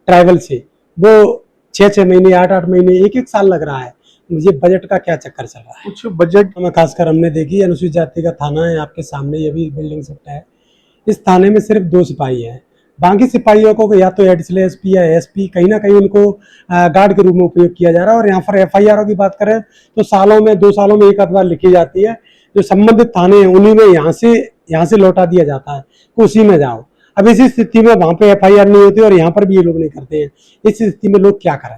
Travel से, वो 6-6 महीने 8-8 महीने 1-1 साल लग रहा है। मुझे बजट का क्या चक्कर चल रहा है? कुछ बजट में खासकर हमने देखी, अनुसूचित जाति का थाना है आपके सामने, ये भी बिल्डिंग शिफ्ट है। इस थाने में सिर्फ 2 सिपाही हैं। बाकी सिपाहियों को या तो एडिशनल एसपी या एसपी, कहीं ना कहीं उनको गार्ड के रूप में उपयोग किया जा रहा है। और यहाँ पर एफआईआर की बात करें तो सालों में 2 सालों में एक आध बार लिखी जाती है। जो संबंधित थाने हैं उन्हीं में यहाँ से लौटा दिया जाता है कि उसी में जाओ। अब इसी स्थिति में वहां पे एफआईआर नहीं होती और यहाँ पर भी ये लोग नहीं करते हैं। इस स्थिति में लोग क्या करें?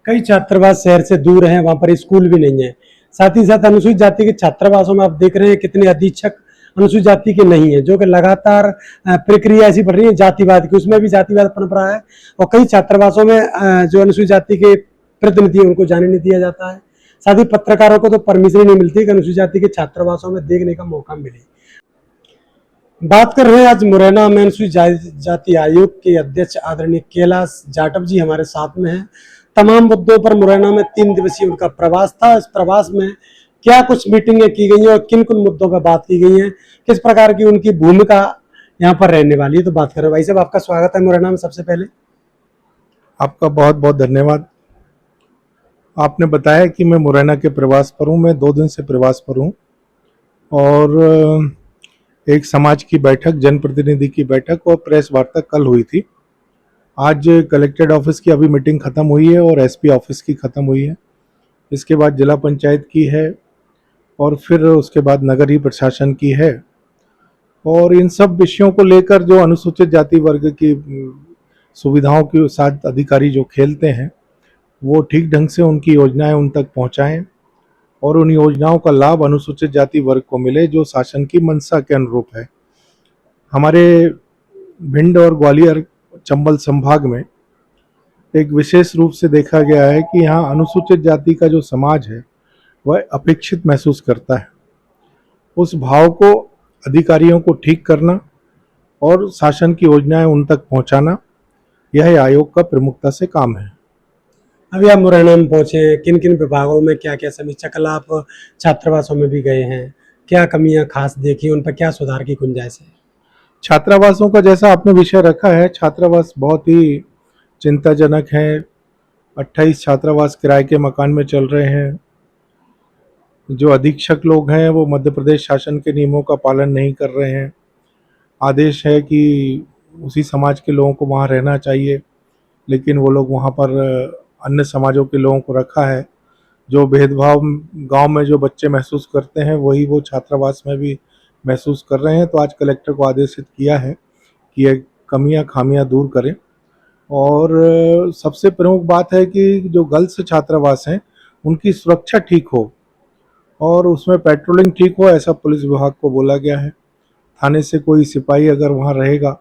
कई छात्रावास शहर से दूर हैं, वहां पर स्कूल भी नहीं है। साथ ही साथ अनुसूचित जाति के छात्रावासों में आप देख रहे हैं कितने अधीक्षक अनुसूचित जाति के नहीं है, जो कि लगातार प्रक्रिया ऐसी बढ़ रही है जातिवाद की, उसमें भी जातिवाद पनप रहा है। और कई छात्रावासों में जो अनुसूचित जाति के प्रतिनिधि उनको जाने नहीं दिया जाता है। साथ ही पत्रकारों को तो परमिशन नहीं मिलती कि अनुसूचित जाति के छात्रावासों में देखने का मौका मिले। बात कर रहे हैं आज मुरैना में अनुसूचित जाति आयोग के अध्यक्ष आदरणीय कैलाश जाटव जी हमारे साथ में हैं। तमाम मुद्दों पर मुरैना में 3 दिवसीय उनका प्रवास था। इस प्रवास में क्या कुछ मीटिंगें की गई हैं और किन किन मुद्दों पर बात की गई है, किस प्रकार की उनकी भूमिका यहाँ पर रहने वाली है, तो बात करें। भाई साहब, आपका स्वागत है मुरैना में। सबसे पहले आपका बहुत बहुत धन्यवाद। आपने बताया कि मैं मुरैना के प्रवास पर हूँ। मैं 2 दिन से प्रवास पर हूँ और एक समाज की बैठक, जनप्रतिनिधि की बैठक और प्रेस वार्ता कल हुई थी। आज कलेक्ट्रेट ऑफिस की अभी मीटिंग ख़त्म हुई है और एसपी ऑफिस की ख़त्म हुई है। इसके बाद जिला पंचायत की है और फिर उसके बाद नगरीय प्रशासन की है। और इन सब विषयों को लेकर जो अनुसूचित जाति वर्ग की सुविधाओं के साथ अधिकारी जो खेलते हैं, वो ठीक ढंग से उनकी योजनाएं उन तक पहुंचाएं और उन योजनाओं का लाभ अनुसूचित जाति वर्ग को मिले जो शासन की मंशा के अनुरूप है। हमारे भिंड और ग्वालियर चंबल संभाग में एक विशेष रूप से देखा गया है कि यहाँ अनुसूचित जाति का जो समाज है वह अपेक्षित महसूस करता है। उस भाव को अधिकारियों को ठीक करना और शासन की योजनाएं उन तक पहुंचाना, यह आयोग का प्रमुखता से काम है। अभी आप मुरैना में पहुंचे हैं, किन किन विभागों में क्या क्या समीक्षा? कल आप छात्रावासों में भी गए हैं, क्या कमियां खास देखी, उन पर क्या सुधार की गुंजाइश है? छात्रावासों का जैसा आपने विषय रखा है, छात्रावास बहुत ही चिंताजनक है। 28 छात्रावास किराए के मकान में चल रहे हैं। जो अधीक्षक लोग हैं वो मध्य प्रदेश शासन के नियमों का पालन नहीं कर रहे हैं। आदेश है कि उसी समाज के लोगों को वहाँ रहना चाहिए, लेकिन वो लोग वहाँ पर अन्य समाजों के लोगों को रखा है। जो भेदभाव गांव में जो बच्चे महसूस करते हैं वही वो छात्रावास में भी महसूस कर रहे हैं। तो आज कलेक्टर को आदेशित किया है कि ये कमियां खामियां दूर करें। और सबसे प्रमुख बात है कि जो गर्ल्स छात्रावास हैं उनकी सुरक्षा ठीक हो और उसमें पेट्रोलिंग ठीक हो, ऐसा पुलिस विभाग को बोला गया है। थाने से कोई सिपाही अगर वहाँ रहेगा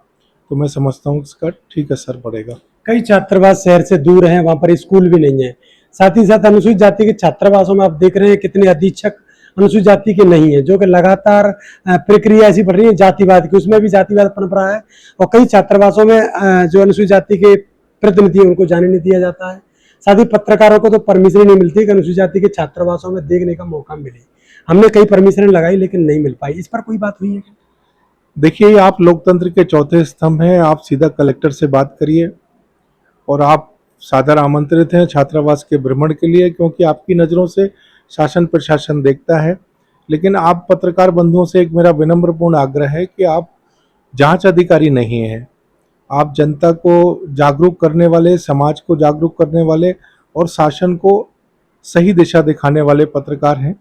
तो मैं समझता हूँ इसका ठीक असर पड़ेगा। कई छात्रावास शहर से दूर हैं, वहां पर स्कूल भी नहीं है। साथ ही साथ अनुसूचित जाति के छात्रावासों में आप देख रहे हैं कितने अधीक्षक अनुसूचित जाति के नहीं है, जो कि लगातार प्रक्रिया ऐसी बढ़ रही है जातिवाद की, उसमें भी जातिवाद पनप रहा है। और कई छात्रावासों में जो अनुसूचित जाति के प्रतिनिधि उनको जाने नहीं दिया जाता है। साथ ही पत्रकारों को तो परमिशन नहीं मिलती कि अनुसूचित जाति के छात्रावासों में देखने का मौका मिले। हमने कई परमिशन लगाई लेकिन नहीं मिल पाई। इस पर कोई बात हुई है? देखिए, आप लोकतंत्र के चौथे स्तंभ हैं। आप सीधा कलेक्टर से बात करिए और आप सादर आमंत्रित हैं छात्रावास के भ्रमण के लिए, क्योंकि आपकी नज़रों से शासन प्रशासन देखता है। लेकिन आप पत्रकार बंधुओं से एक मेरा विनम्रपूर्ण आग्रह है कि आप जांच अधिकारी नहीं हैं। आप जनता को जागरूक करने वाले, समाज को जागरूक करने वाले और शासन को सही दिशा दिखाने वाले पत्रकार हैं।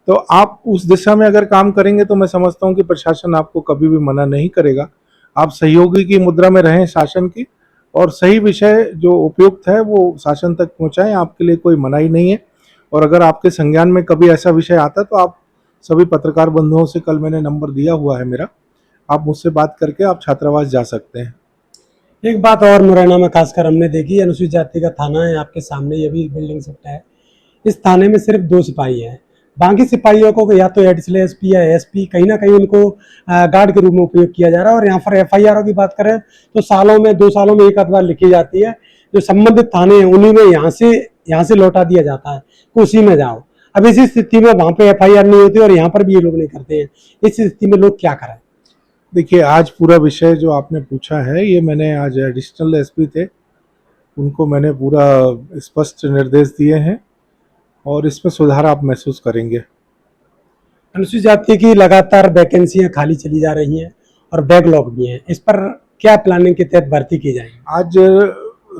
तो आप उस दिशा में अगर काम करेंगे तो मैं समझता हूँ कि प्रशासन आपको कभी भी मना नहीं करेगा। आप सहयोगी की मुद्रा में रहें शासन की, और सही विषय जो उपयुक्त है वो शासन तक पहुँचाएं। आपके लिए कोई मनाही नहीं है। और अगर आपके संज्ञान में कभी ऐसा विषय आता तो आप सभी पत्रकार बंधुओं से, कल मैंने नंबर दिया हुआ है मेरा, आप मुझसे बात करके आप छात्रावास जा सकते हैं। एक बात और मुरैना में खासकर हमने देखी, अनुसूचित जाति का थाना है आपके सामने, ये भी बिल्डिंग शिफ्ट है। इस थाने में सिर्फ 2 सिपाही हैं। बाकी सिपाहियों को या तो एडिशनल एसपी या एसपी, कहीं ना कहीं उनको गार्ड के रूप में उपयोग किया जा रहा है। और यहाँ पर एफआईआर की बात करें तो सालों में 2 सालों में एक आध बार लिखी जाती है। जो संबंधित थाने हैं उन्हीं में यहाँ से लौटा दिया जाता है कि उसी में जाओ। अब इसी स्थिति में वहां पे एफआईआर नहीं होती और यहाँ पर भी ये लोग नहीं करते हैं। इस स्थिति में लोग क्या करें? देखिए, आज पूरा विषय जो आपने पूछा है ये मैंने आज एडिशनल एसपी थे उनको मैंने पूरा स्पष्ट निर्देश दिए हैं और इसमें सुधार आप महसूस करेंगे। अनुसूचित जाति की लगातार वैकेंसियां खाली चली जा रही हैं और बैकलॉग भी हैं, इस पर क्या प्लानिंग के तहत भर्ती की जाएगी? आज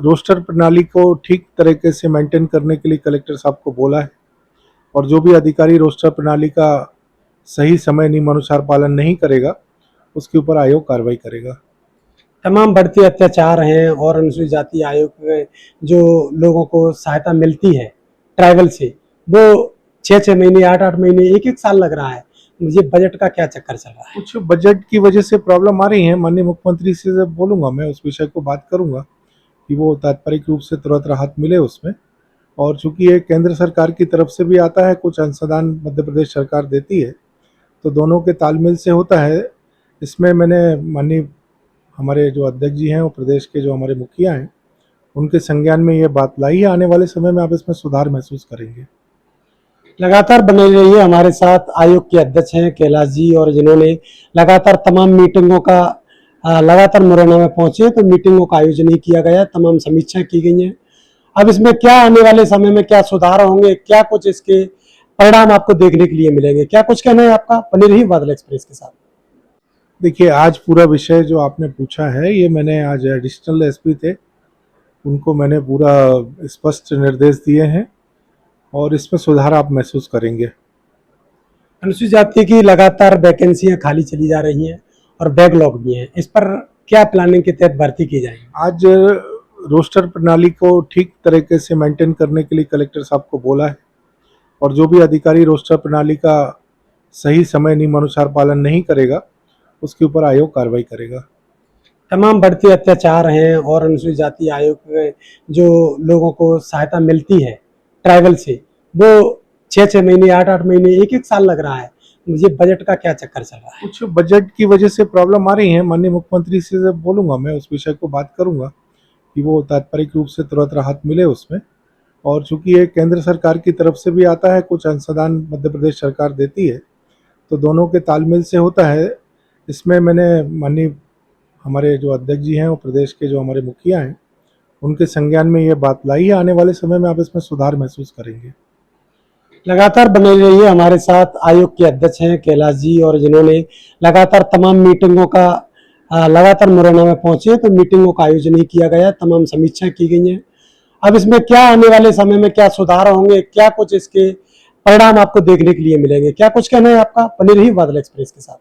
रोस्टर प्रणाली को ठीक तरीके से मेंटेन करने के लिए कलेक्टर साहब को बोला है और जो भी अधिकारी रोस्टर प्रणाली का सही समय नियमानुसार पालन नहीं करेगा उसके ऊपर आयोग कार्रवाई करेगा। तमाम बढ़ती अत्याचार हैं और अनुसूचित जाति आयोग के जो लोगों को सहायता मिलती है ट्राइबल से, वो 6-6 महीने, 8-8 महीने, 1-1 साल लग रहा है। मुझे बजट का क्या चक्कर चल रहा है? कुछ बजट की वजह से प्रॉब्लम आ रही है। माननीय मुख्यमंत्री से जब बोलूंगा, मैं उस विषय को बात करूंगा कि वो तात्कालिक रूप से तुरंत राहत मिले उसमें। और चूंकि ये केंद्र सरकार की तरफ से भी आता है, कुछ अंशदान मध्य प्रदेश सरकार देती है, तो दोनों के तालमेल से होता है। इसमें मैंने माननीय हमारे जो अध्यक्ष जी हैं, वो प्रदेश के जो हमारे मुखिया हैं, उनके संज्ञान में ये बात लाई है। आने वाले समय में आप इसमें सुधार महसूस करेंगे। लगातार बने रहिए हमारे साथ। आयोग के अध्यक्ष हैं कैलाश जी, और जिन्होंने लगातार तमाम मीटिंगों का लगातार मुरैना में पहुंचे तो मीटिंगों का आयोजन ही किया गया, तमाम समीक्षाएं की गई हैं। अब इसमें क्या आने वाले समय में क्या सुधार होंगे, क्या कुछ इसके परिणाम आपको देखने के लिए मिलेंगे, क्या कुछ कहना है आपका? बने रहिए बादल एक्सप्रेस के साथ। देखिए, आज पूरा विषय जो आपने पूछा है, ये मैंने आज एडिशनल एसपी थे, उनको मैंने पूरा स्पष्ट निर्देश दिए हैं और इसमें सुधार आप महसूस करेंगे। अनुसूचित जाति की लगातार वैकेंसियां खाली चली जा रही हैं और बैकलॉग भी हैं, इस पर क्या प्लानिंग के तहत भर्ती की जाएगी? आज रोस्टर प्रणाली को ठीक तरीके से मेंटेन करने के लिए कलेक्टर साहब को बोला है और जो भी अधिकारी रोस्टर प्रणाली का सही समय नियमानुसार पालन नहीं करेगा उसके ऊपर आयोग कार्रवाई करेगा। तमाम बढ़ती अत्याचार हैं और अनुसूचित जाति आयोग के जो लोगों को सहायता मिलती है ट्राइबल से, वो 6-6 महीने, 8-8 महीने, 1-1 साल लग रहा है। मुझे बजट का क्या चक्कर चल रहा है? कुछ बजट की वजह से प्रॉब्लम आ रही है। माननीय मुख्यमंत्री से जब बोलूंगा, मैं उस विषय को बात करूंगा कि वो तात्कालिक रूप से तुरंत राहत मिले उसमें। और चूंकि ये केंद्र सरकार की तरफ से भी आता है, कुछ अंशदान मध्य प्रदेश सरकार देती है, तो दोनों के तालमेल से होता है। इसमें मैंने माननीय हमारे जो अध्यक्ष जी हैं, वो प्रदेश के जो हमारे मुखिया हैं, उनके संज्ञान में ये बात लाई है। आने वाले समय में आप इसमें सुधार महसूस करेंगे। लगातार बने रहिए हमारे साथ। आयोग के अध्यक्ष हैं कैलाश जी, और जिन्होंने लगातार तमाम मीटिंगों का लगातार मुरैना में पहुंचे तो मीटिंगों का आयोजन ही किया गया, तमाम समीक्षाएं की गई हैं। अब इसमें क्या आने वाले समय में क्या सुधार होंगे, क्या कुछ इसके परिणाम आपको देखने के लिए मिलेंगे, क्या कुछ कहना है आपका? बने रहिए बादल एक्सप्रेस के साथ।